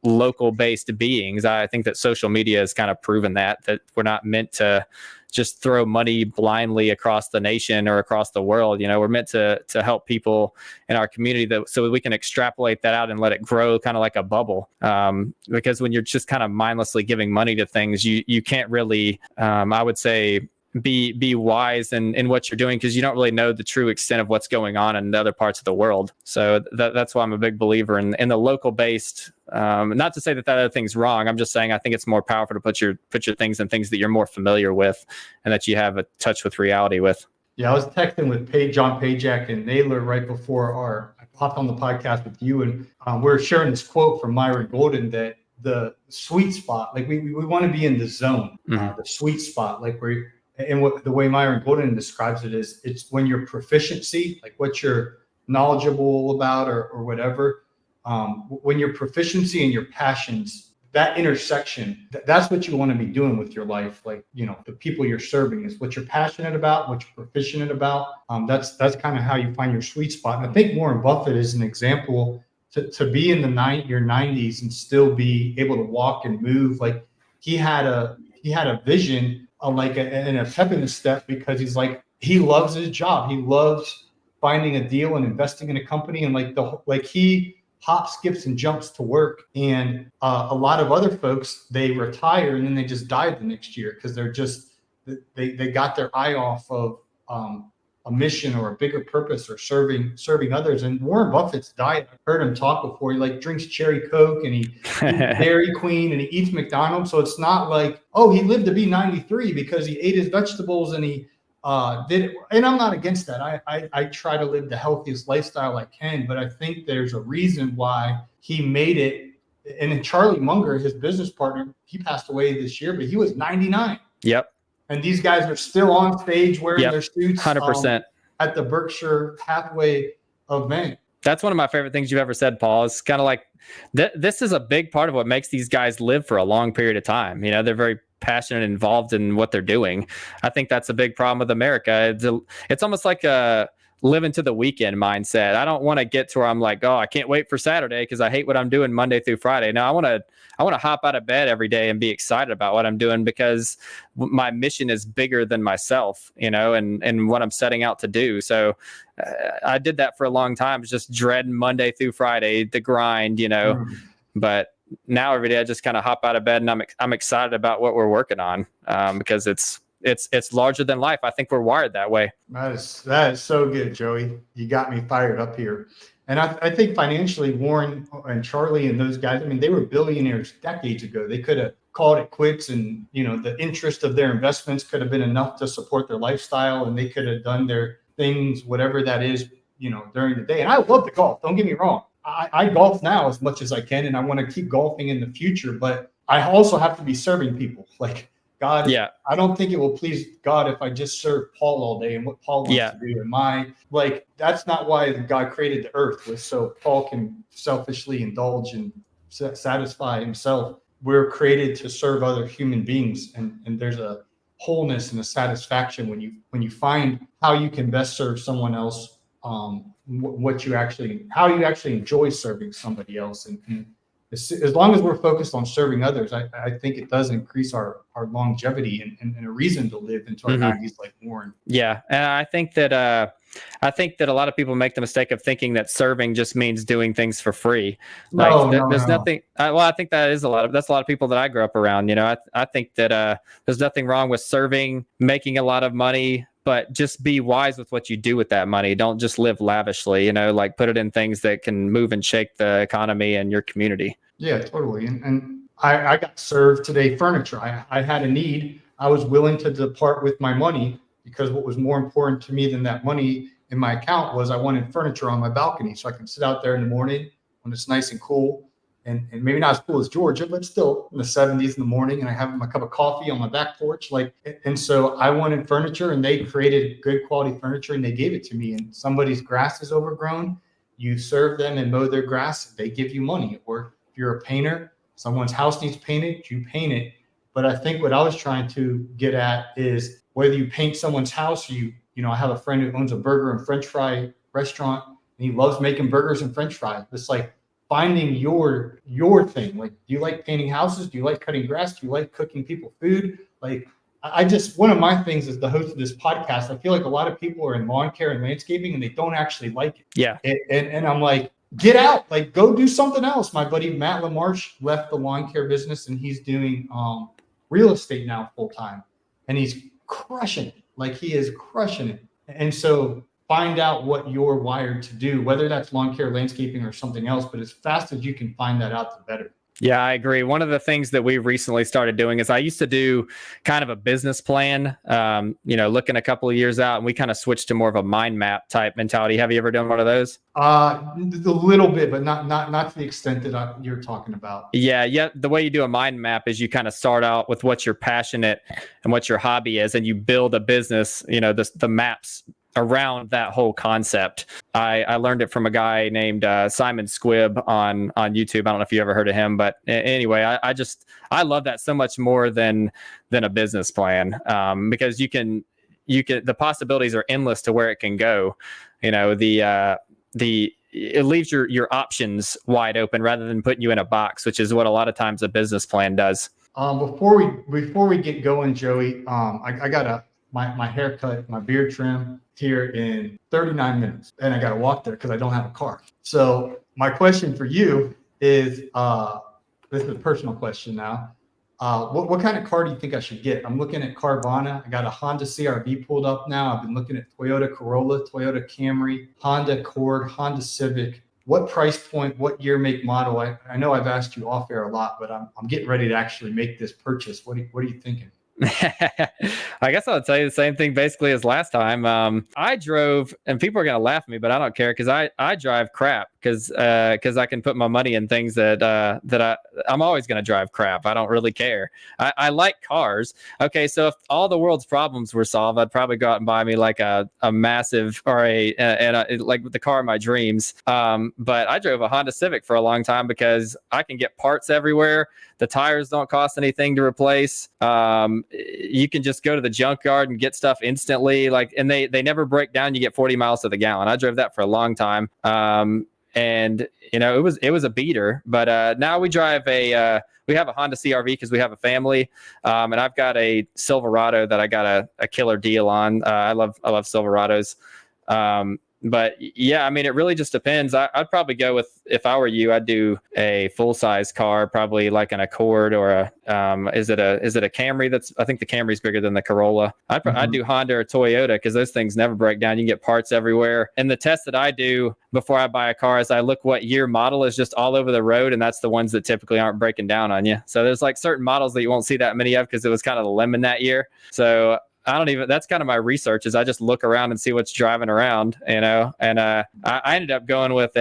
local based beings. I think that social media has kind of proven that we're not meant to just throw money blindly across the nation or across the world. We're meant to help people in our community so we can extrapolate that out and let it grow kind of like a bubble. Because when you're just kind of mindlessly giving money to things, you can't really, I would say, be wise in what you're doing, because you don't really know the true extent of what's going on in the other parts of the world. So that's why I'm a big believer in the local based. Not to say that other thing's wrong. I'm just saying I think it's more powerful to put your things in things that you're more familiar with and that you have a touch with reality with. Yeah, I was texting with John Pajak and Naylor right before I popped on the podcast with you, and we were sharing this quote from Myron Golden that the sweet spot, like we want to be in the zone, the sweet spot, like the way Myron Golden describes it is, it's when your proficiency, like what you're knowledgeable about or whatever, when your proficiency and your passions, that intersection, that's what you want to be doing with your life. Like, the people you're serving is what you're passionate about, what you're proficient about. That's kind of how you find your sweet spot. And I think Warren Buffett is an example to be in your 90s and still be able to walk and move. Like he had a vision on and a pep in his step, because he loves his job. He loves finding a deal and investing in a company, and he hops, skips, and jumps to work. And a lot of other folks, they retire and then they just die the next year because they got their eye off of a mission or a bigger purpose or serving others. And Warren Buffett's diet, I've heard him talk before. He drinks cherry Coke and he eats Dairy Queen and he eats McDonald's. So it's not like, he lived to be 93 because he ate his vegetables and he did it. And I'm not against that. I try to live the healthiest lifestyle I can, but I think there's a reason why he made it. And then Charlie Munger, his business partner, he passed away this year, but he was 99. Yep. And these guys are still on stage wearing their suits 100%. At the Berkshire Hathaway event. That's one of my favorite things you've ever said, Paul. It's kind of like this is a big part of what makes these guys live for a long period of time. They're very passionate and involved in what they're doing. I think that's a big problem with America. It's almost like a living to the weekend mindset. I don't want to get to where I'm like, I can't wait for Saturday because I hate what I'm doing Monday through Friday. No, I want to hop out of bed every day and be excited about what I'm doing, because my mission is bigger than myself, and what I'm setting out to do. So I did that for a long time, just dreading Monday through Friday, the grind, but now every day I just kind of hop out of bed and I'm excited about what we're working on, because it's larger than life. I think we're wired that way. That is so good, Joey. You got me fired up here. And I think financially, Warren and Charlie and those guys, they were billionaires decades ago. They could have called it quits, and the interest of their investments could have been enough to support their lifestyle, and they could have done their things, whatever that is, during the day. And I love to golf. Don't get me wrong. I golf now as much as I can, and I want to keep golfing in the future, but I also have to be serving people. Like God, I don't think it will please God if I just serve Paul all day and what Paul wants to do. And that's not why God created the earth, was so Paul can selfishly indulge and satisfy himself. We're created to serve other human beings, and there's a wholeness and a satisfaction when you find how you can best serve someone else, how you actually enjoy serving somebody else. And as long as we're focused on serving others, I think it does increase our longevity and a reason to live into our 90s like Warren. Yeah. And I think that a lot of people make the mistake of thinking that serving just means doing things for free. There's nothing. I think that's a lot of people that I grew up around. I think that there's nothing wrong with serving, making a lot of money, but just be wise with what you do with that money. Don't just live lavishly, put it in things that can move and shake the economy and your community. Yeah, totally. And I got served today furniture. I had a need. I was willing to depart with my money, because what was more important to me than that money in my account was I wanted furniture on my balcony so I can sit out there in the morning when it's nice and cool, and maybe not as cool as Georgia, but still in the 70s in the morning, and I have my cup of coffee on my back porch. And so I wanted furniture, and they created good quality furniture and they gave it to me. And somebody's grass is overgrown, you serve them and mow their grass, they give you money. Or if you're a painter, someone's house needs painted, you paint it. But I think what I was trying to get at is whether you paint someone's house, or I have a friend who owns a burger and French fry restaurant, and he loves making burgers and French fries. It's like finding your thing. Like, do you like painting houses? Do you like cutting grass? Do you like cooking people food? Like, I just, one of my things as the host of this podcast, I feel like a lot of people are in lawn care and landscaping and they don't actually like it. Yeah. And I'm like, get out, like go do something else. My buddy Matt LaMarche left the lawn care business and he's doing real estate now full time, and he's crushing it. Like, he is crushing it. And so find out what you're wired to do, whether that's lawn care, landscaping, or something else. But as fast as you can find that out, the better. Yeah, I agree. One of the things that we recently started doing is I used to do kind of a business plan, looking a couple of years out, and we kind of switched to more of a mind map type mentality. Have you ever done one of those? A little bit, but not to the extent that you're talking about. Yeah. The way you do a mind map is you kind of start out with what you're passionate and what your hobby is, and you build a business, the maps around that whole concept. I learned it from a guy named Simon Squibb on YouTube. I don't know if you ever heard of him, but anyway, I love that so much more than a business plan, because you can the possibilities are endless to where it can go. It leaves your options wide open rather than putting you in a box, which is what a lot of times a business plan does. Before we get going, Joey, I got my haircut, my beard trim here in 39 minutes, and I got to walk there because I don't have a car. So my question for you is, this is a personal question now. What kind of car do you think I should get? I'm looking at Carvana. I got a Honda CR-V pulled up now. I've been looking at Toyota Corolla, Toyota Camry, Honda Accord, Honda Civic. What price point, what year, make, model? I know I've asked you off air a lot, but I'm getting ready to actually make this purchase. What are you thinking? I guess I'll tell you the same thing basically as last time. I drove, and people are going to laugh at me, but I don't care because I drive crap because I can put my money in things that I'm always going to drive crap. I don't really care. I like cars. Okay, so if all the world's problems were solved, I'd probably go out and buy me like a massive or like the car of my dreams. But I drove a Honda Civic for a long time because I can get parts everywhere. The tires don't cost anything to replace. You can just go to the junkyard and get stuff instantly. And they never break down. You get 40 miles to the gallon. I drove that for a long time. And it was a beater, but now we drive we have a Honda CR-V because we have a family. And I've got a Silverado that I got a killer deal on. I love Silverados. But yeah, I mean, it really just depends. I'd probably go with, if I were you, I'd do a full size car, probably like an Accord or is it a Camry? I think the Camry's bigger than the Corolla. I'd do Honda or Toyota because those things never break down. You can get parts everywhere. And the test that I do before I buy a car is I look what year model is just all over the road. And that's the ones that typically aren't breaking down on you. So there's like certain models that you won't see that many of because it was kind of the lemon that year. So that's kind of my research is I just look around and see what's driving around, and I ended up going with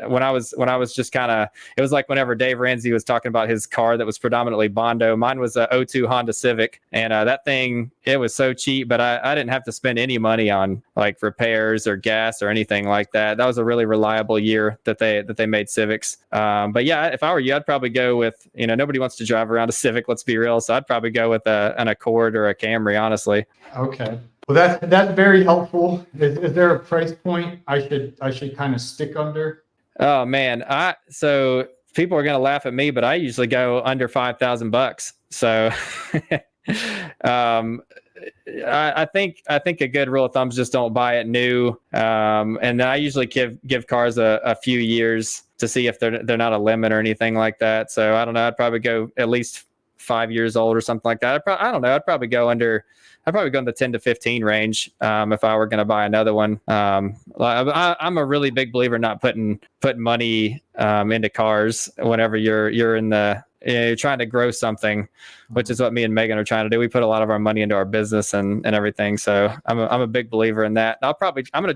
when I was just kind of, it was like whenever Dave Ramsey was talking about his car that was predominantly Bondo, mine was a 02 Honda Civic, and that thing, it was so cheap, but I didn't have to spend any money on like repairs or gas or anything like that. That was a really reliable year that they made Civics. But yeah, if I were you, I'd probably go with, nobody wants to drive around a Civic, let's be real. So I'd probably go with an Accord or a Camry, honestly. Okay. Well, that's very helpful. Is there a price point I should kind of stick under? Oh man, so people are gonna laugh at me, but I usually go under $5,000. So, I think a good rule of thumb is just don't buy it new. And then I usually give cars a few years to see if they're not a limit or anything like that. So I don't know. I'd probably go at least 5 years old or something like that. I don't know. I'd probably go in the 10 to 15 range if I were going to buy another one. I'm a really big believer in not putting money into cars whenever you're in you're trying to grow something, which is what me and Megan are trying to do. We put a lot of our money into our business and everything. So I'm a big believer in that. I'm going to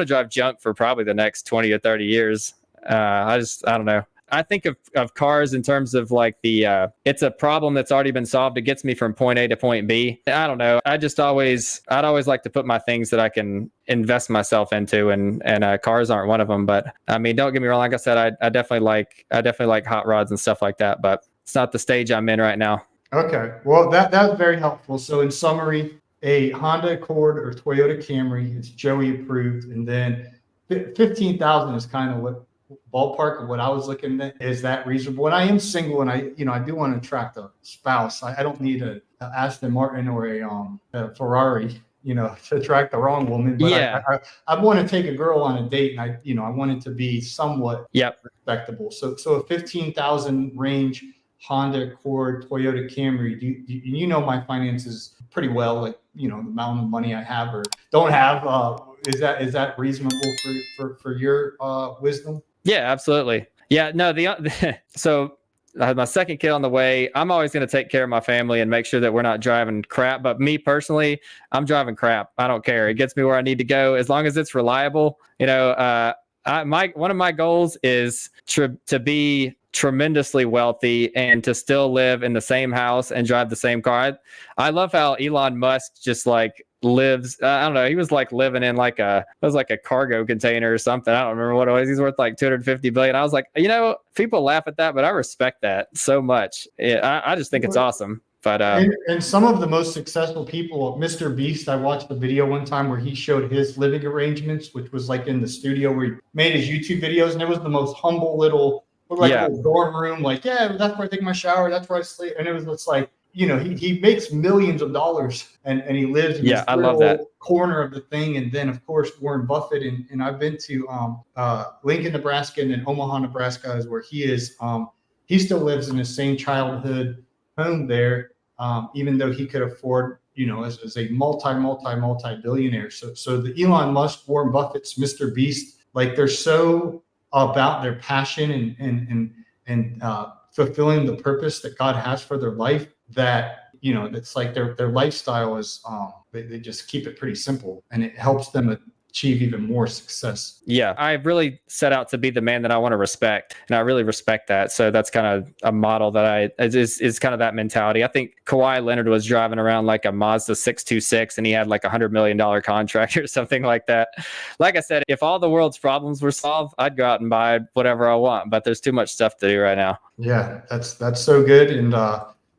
drive junk for probably the next 20 or 30 years. I don't know. I think of cars in terms of like it's a problem that's already been solved. It gets me from point A to point B. I don't know. I'd always like to put my things that I can invest myself into, and cars aren't one of them. But I mean, don't get me wrong. Like I said, I definitely like hot rods and stuff like that, but it's not the stage I'm in right now. Okay. Well, that's very helpful. So in summary, a Honda Accord or Toyota Camry is Joey approved. And then 15,000 is kind of ballpark of what I was looking at. Is that reasonable? And I am single, and I do want to attract a spouse. I don't need a Aston Martin or a Ferrari, to attract the wrong woman. But Yeah. I want to take a girl on a date, and I want it to be somewhat Yep. respectable. So a 15,000 range Honda Accord, Toyota Camry. My finances pretty well, like, the amount of money I have or don't have. Is that reasonable for your wisdom? Yeah, absolutely. Yeah, no, so I had my second kid on the way. I'm always going to take care of my family and make sure that we're not driving crap. But me personally, I'm driving crap. I don't care. It gets me where I need to go as long as it's reliable. One of my goals is to be tremendously wealthy and to still live in the same house and drive the same car. I love how Elon Musk just like lives. I don't know. He was like living in it was like a cargo container or something. I don't remember what it was. He's worth like 250 billion. I was like, people laugh at that, but I respect that so much. I just think it's awesome. But and some of the most successful people, Mr. Beast, I watched a video one time where he showed his living arrangements, which was like in the studio where he made his YouTube videos, and it was the most humble little dorm room. Like, that's where I take my shower, that's where I sleep, and it was just like, he makes millions of dollars, and he lives in this little corner of the thing. And then, of course, Warren Buffett, and I've been to Lincoln, Nebraska, and then Omaha, Nebraska is where he is. He still lives in his same childhood home there, even though he could afford, as a multi-billionaire. So the Elon Musk, Warren Buffett's, Mr. Beast, like, they're so about their passion and fulfilling the purpose that God has for their life, that it's like their lifestyle is they just keep it pretty simple, and it helps them achieve even more success. Yeah, I really set out to be the man that I want to respect, and I really respect that. So that's kind of a model that is kind of that mentality. I think Kawhi Leonard was driving around like a Mazda 626, and he had like $100 million contract or something like that. Like I said, if all the world's problems were solved, I'd go out and buy whatever I want, but there's too much stuff to do right now. Yeah, that's so good. And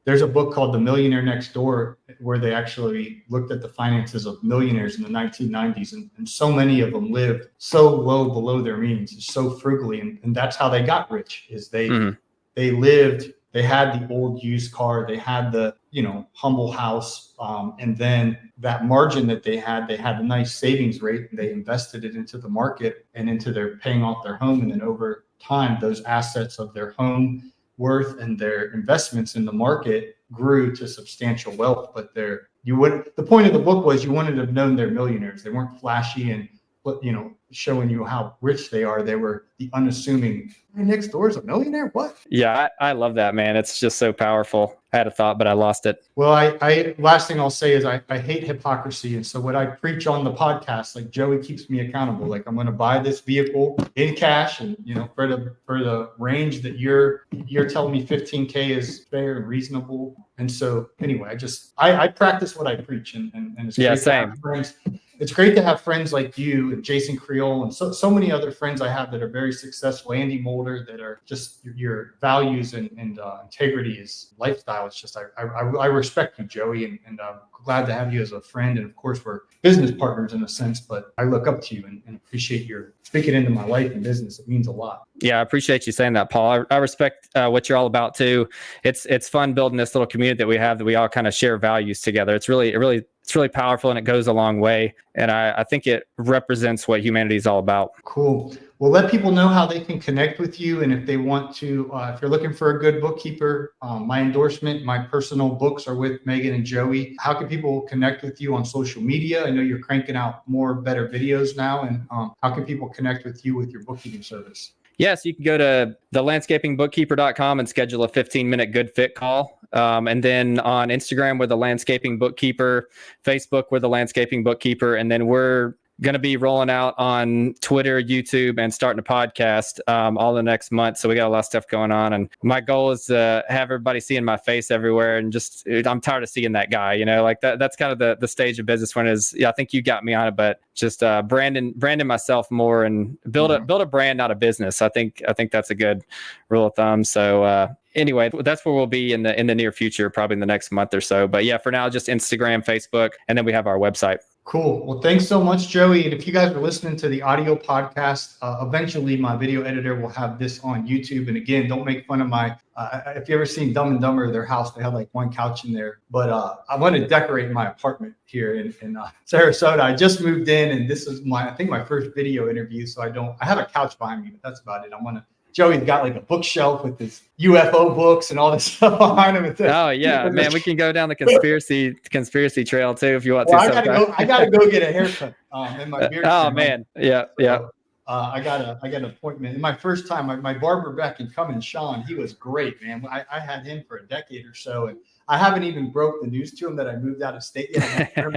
there's a book called The Millionaire Next Door, where they actually looked at the finances of millionaires in the 1990s. And so many of them lived so low below their means, so frugally. And that's how they got rich, is they lived, they had the old used car, they had the, humble house. And then that margin that they had a nice savings rate, and they invested it into the market and into their paying off their home. And then over time, those assets of their home worth and their investments in the market grew to substantial wealth. But the point of the book was, you wanted to have known they're millionaires. They weren't flashy and showing you how rich they are. They were the unassuming, next door is a millionaire. What? Yeah, I love that, man. It's just so powerful. I had a thought, but I lost it. Well, I last thing I'll say is I hate hypocrisy. And so what I preach on the podcast, like, Joey keeps me accountable. Like, I'm going to buy this vehicle in cash, and for the range that you're telling me 15K is fair and reasonable. And so anyway, I practice what I preach, and it's great to have friends. It's great to have friends like you and Jason Creole and so many other friends I have that are very successful. Andy Mulder, that are just your values and integrity is lifestyle. It's just I respect you, Joey, and I'm glad to have you as a friend. And of course, we're business partners in a sense, but I look up to you and appreciate your speaking into my life and business. It means a lot. Yeah, I appreciate you saying that, Paul. I respect what you're all about too. It's fun building this little community that we have, that we all kind of share values together. It's really powerful, and it goes a long way. And I think it represents what humanity is all about. Cool. Well, let people know how they can connect with you. And if they want to, if you're looking for a good bookkeeper, my endorsement, my personal books are with Megan and Joey. How can people connect with you on social media? I know you're cranking out more better videos now. And how can people connect with you with your bookkeeping service? Yes, you can go to thelandscapingbookkeeper.com and schedule a 15-minute good fit call. And then on Instagram, we're the Landscaping Bookkeeper. Facebook, we're the Landscaping Bookkeeper. And then we're going to be rolling out on Twitter, YouTube, and starting a podcast all the next month. So we got a lot of stuff going on. And my goal is to have everybody seeing my face everywhere. And just, I'm tired of seeing that guy, like that's kind of the stage of business when I think you got me on it, but just branding myself more and build a brand, not a business. I think that's a good rule of thumb. So anyway, that's where we'll be in the near future, probably in the next month or so. But yeah, for now, just Instagram, Facebook, and then we have our website. Cool. Well, thanks so much, Joey. And if you guys are listening to the audio podcast, eventually my video editor will have this on YouTube. And again, don't make fun of my, if you ever seen Dumb and Dumber, their house, they have like one couch in there. But I want to decorate my apartment here in Sarasota. I just moved in, and this is I think my first video interview. So I have a couch behind me, but that's about it. Joey's got like a bookshelf with his UFO books and all this stuff behind him. Oh yeah, man, we can go down the conspiracy trail too if you want to. I gotta go get a haircut. And my beard. Oh man, yeah. I got an appointment. And my first time, my barber back in Cummins, Sean, he was great, man. I had him for a decade or so, and I haven't even broke the news to him that I moved out of state yet. I'm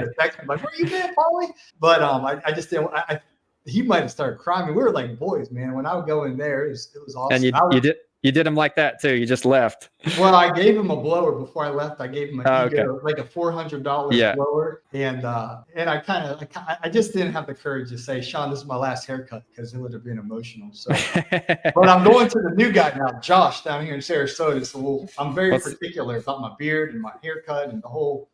like, where you been, Paulie? But I just didn't. He might have started crying. We were like boys, man. When I would go in there, it was awesome. And you did him like that too. You just left. Well, I gave him a blower before I left. I gave him like a $400 blower, and I just didn't have the courage to say, Sean, this is my last haircut, because it would have been emotional. So, but I'm going to the new guy now, Josh, down here in Sarasota. So I'm very particular about my beard and my haircut and the whole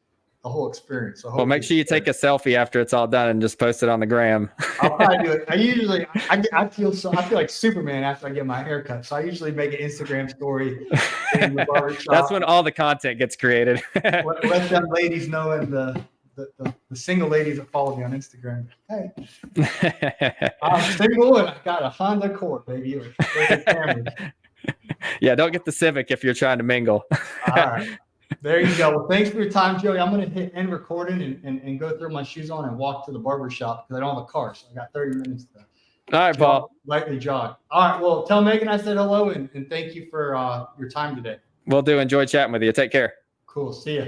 experience. So make sure you take a selfie after it's all done and just post it on the gram. I'll probably do it. I feel like Superman after I get my haircut. So I usually make an Instagram story in the barbershop. That's when all the content gets created. let them ladies know, and the single ladies that follow me on Instagram. Hey, I'm single and I got a Honda Accord, baby. Yeah, don't get the Civic if you're trying to mingle. All right. There you go. Well, thanks for your time, Joey. I'm going to hit end recording and go throw my shoes on and walk to the barber shop because I don't have a car. So I got 30 minutes to all right, Paul. Lightly jog. All right. Well, tell Megan I said hello and thank you for your time today. Will do. Enjoy chatting with you. Take care. Cool. See ya.